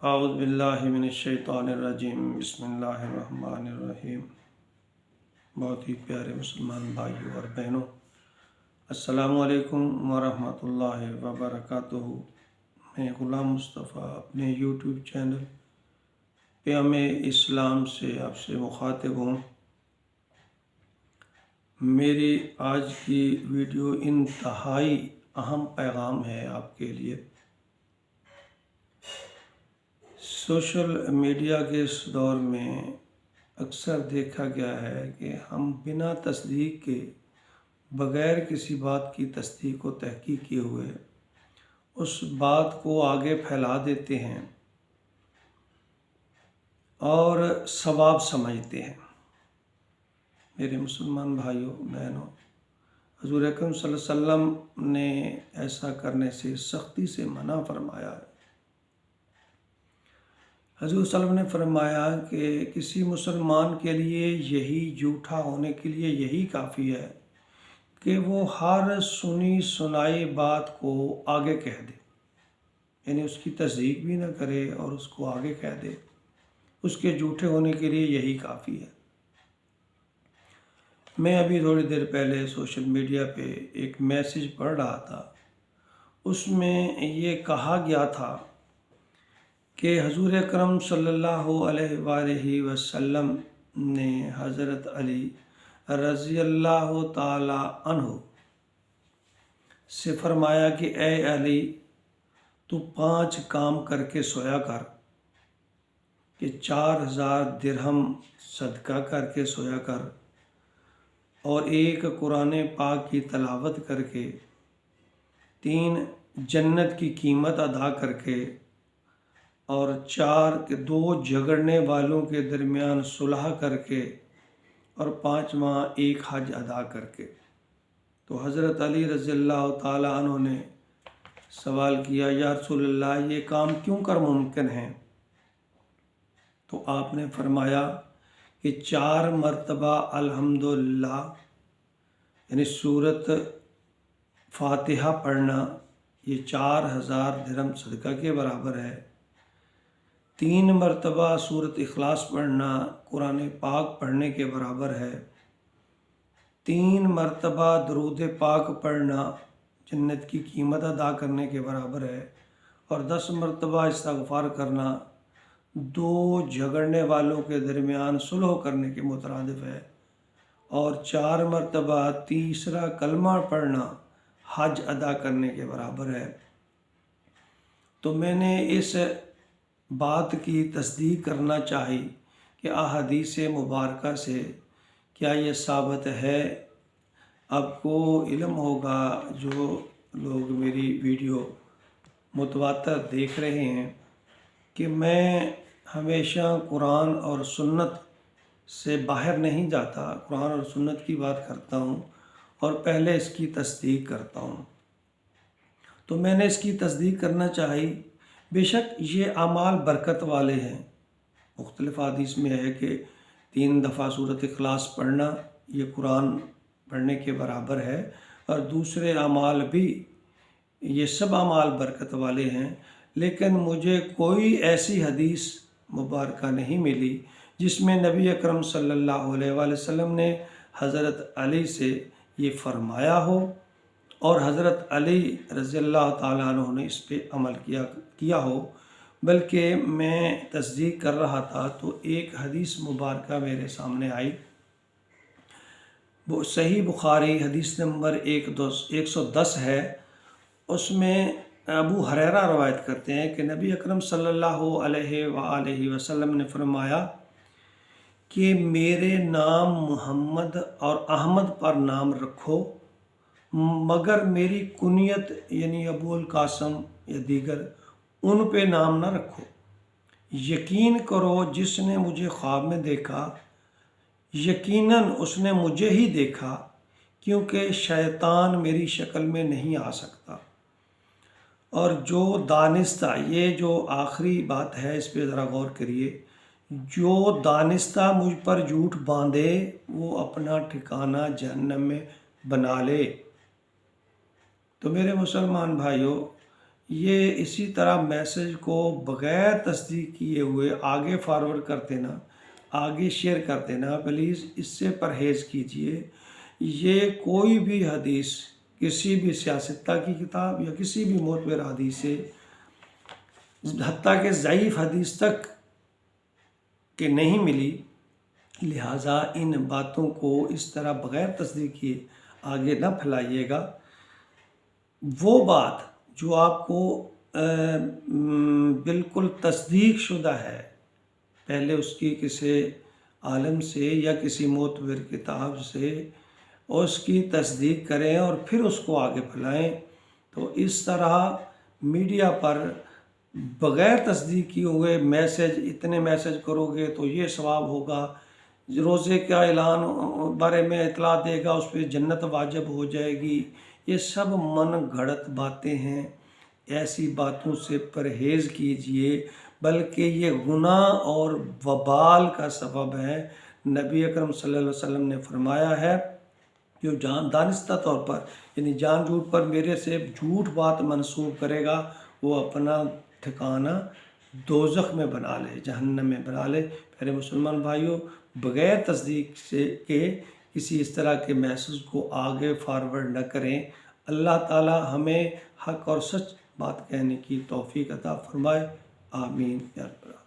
اعوذ باللہ من الشیطان الرجیم بسم اللہ الرحمن الرحیم۔ بہت ہی پیارے مسلمان بھائیوں اور بہنوں، السلام علیکم ورحمۃ اللہ وبرکاتہ۔ میں غلام مصطفیٰ اپنے یوٹیوب چینل پیام اسلام سے آپ سے مخاطب ہوں۔ میری آج کی ویڈیو انتہائی اہم پیغام ہے آپ کے لیے۔ سوشل میڈیا کے اس دور میں اکثر دیکھا گیا ہے کہ ہم بنا تصدیق کے، بغیر کسی بات کی تصدیق و تحقیق کیے ہوئے اس بات کو آگے پھیلا دیتے ہیں اور ثواب سمجھتے ہیں۔ میرے مسلمان بھائیوں بہنوں، حضور اکرم صلی اللہ علیہ وسلم نے ایسا کرنے سے سختی سے منع فرمایا ہے۔ حضور صلی اللہ علیہ وسلم نے فرمایا کہ کسی مسلمان کے لیے یہی جھوٹا ہونے کے لیے یہی کافی ہے کہ وہ ہر سنی سنائی بات کو آگے کہہ دے، یعنی اس کی تصدیق بھی نہ کرے اور اس کو آگے کہہ دے۔ اس کے جھوٹے ہونے کے لیے یہی کافی ہے۔ میں ابھی تھوڑی دیر پہلے سوشل میڈیا پہ ایک میسیج پڑھ رہا تھا، اس میں یہ کہا گیا تھا کہ حضور اکرم صلی اللہ علیہ وآلہ وسلم نے حضرت علی رضی اللہ تعالی عنہ سے فرمایا کہ اے علی، تو 5 کام کر کے سویا کر، کہ 4000 درہم صدقہ کر کے سویا کر، اور 1 قرآن پاک کی تلاوت کر کے، 3 جنت کی قیمت ادا کر کے، اور 4 کہ 2 جھگڑنے والوں کے درمیان صلح کر کے، اور 5واں 1 حج ادا کر کے۔ تو حضرت علی رضی اللہ تعالی عنہ نے سوال کیا، یا رسول اللہ، یہ کام کیوں کر ممکن ہیں؟ تو آپ نے فرمایا کہ 4 مرتبہ الحمدللہ یعنی سورت فاتحہ پڑھنا، یہ 4000 درہم صدقہ کے برابر ہے۔ 3 مرتبہ سورت اخلاص پڑھنا قرآن پاک پڑھنے کے برابر ہے۔ 3 مرتبہ درود پاک پڑھنا جنت کی قیمت ادا کرنے کے برابر ہے، اور 10 مرتبہ استغفار کرنا 2 جھگڑنے والوں کے درمیان صلح کرنے کے مترادف ہے، اور 4 مرتبہ تیسرا کلمہ پڑھنا حج ادا کرنے کے برابر ہے۔ تو میں نے اس بات کی تصدیق کرنا چاہی کہ احادیث مبارکہ سے کیا یہ ثابت ہے۔ آپ کو علم ہوگا، جو لوگ میری ویڈیو متواتر دیکھ رہے ہیں، کہ میں ہمیشہ قرآن اور سنت سے باہر نہیں جاتا، قرآن اور سنت کی بات کرتا ہوں اور پہلے اس کی تصدیق کرتا ہوں۔ تو میں نے اس کی تصدیق کرنا چاہی۔ بے شک یہ اعمال برکت والے ہیں۔ مختلف حدیث میں ہے کہ 3 دفعہ سورت اخلاص پڑھنا یہ قرآن پڑھنے کے برابر ہے، اور دوسرے اعمال بھی، یہ سب اعمال برکت والے ہیں۔ لیکن مجھے کوئی ایسی حدیث مبارکہ نہیں ملی جس میں نبی اکرم صلی اللہ علیہ وآلہ وسلم نے حضرت علی سے یہ فرمایا ہو اور حضرت علی رضی اللہ تعالیٰ عنہ نے اس پہ عمل کیا ہو۔ بلکہ میں تصدیق کر رہا تھا تو ایک حدیث مبارکہ میرے سامنے آئی، وہ صحیح بخاری حدیث نمبر 110 ہے۔ اس میں ابو ہریرہ روایت کرتے ہیں کہ نبی اکرم صلی اللہ علیہ وآلہ وسلم نے فرمایا کہ میرے نام محمد اور احمد پر نام رکھو، مگر میری کنیت یعنی ابو القاسم یا دیگر ان پہ نام نہ رکھو۔ یقین کرو جس نے مجھے خواب میں دیکھا، یقیناً اس نے مجھے ہی دیکھا، کیونکہ شیطان میری شکل میں نہیں آ سکتا۔ اور جو دانستہ، یہ جو آخری بات ہے اس پہ ذرا غور کریے، جو دانستہ مجھ پر جھوٹ باندھے وہ اپنا ٹھکانہ جہنم میں بنا لے۔ تو میرے مسلمان بھائیوں، یہ اسی طرح میسج کو بغیر تصدیق کیے ہوئے آگے فارورڈ کر دینا، آگے شیئر کر دینا، پلیز اس سے پرہیز کیجئے۔ یہ کوئی بھی حدیث کسی بھی سیاستہ کی کتاب یا کسی بھی معتبر حدیث سے، حتیٰ کہ ضعیف حدیث تک کہ نہیں ملی، لہٰذا ان باتوں کو اس طرح بغیر تصدیق کیے آگے نہ پھیلائیے گا۔ وہ بات جو آپ کو بالکل تصدیق شدہ ہے، پہلے اس کی کسی عالم سے یا کسی معتبر کتاب سے اس کی تصدیق کریں اور پھر اس کو آگے پھیلائیں۔ تو اس طرح میڈیا پر بغیر تصدیق کیے ہوئے میسج، اتنے میسج کرو گے تو یہ ثواب ہوگا، روزے کا اعلان بارے میں اطلاع دے گا اس پہ جنت واجب ہو جائے گی، یہ سب من گھڑت باتیں ہیں۔ ایسی باتوں سے پرہیز کیجئے، بلکہ یہ گناہ اور وبال کا سبب ہے۔ نبی اکرم صلی اللہ علیہ وسلم نے فرمایا ہے، جو دانستہ طور پر یعنی جان جھوٹ پر میرے سے جھوٹ بات منسوب کرے گا، وہ اپنا ٹھکانہ دوزخ میں بنا لے، جہنم میں بنا لے۔ پیارے مسلمان بھائیوں، بغیر تصدیق سے کے کسی اس طرح کے میسج کو آگے فارورڈ نہ کریں۔ اللہ تعالی ہمیں حق اور سچ بات کہنے کی توفیق عطا فرمائے، آمین یا رب العالمین۔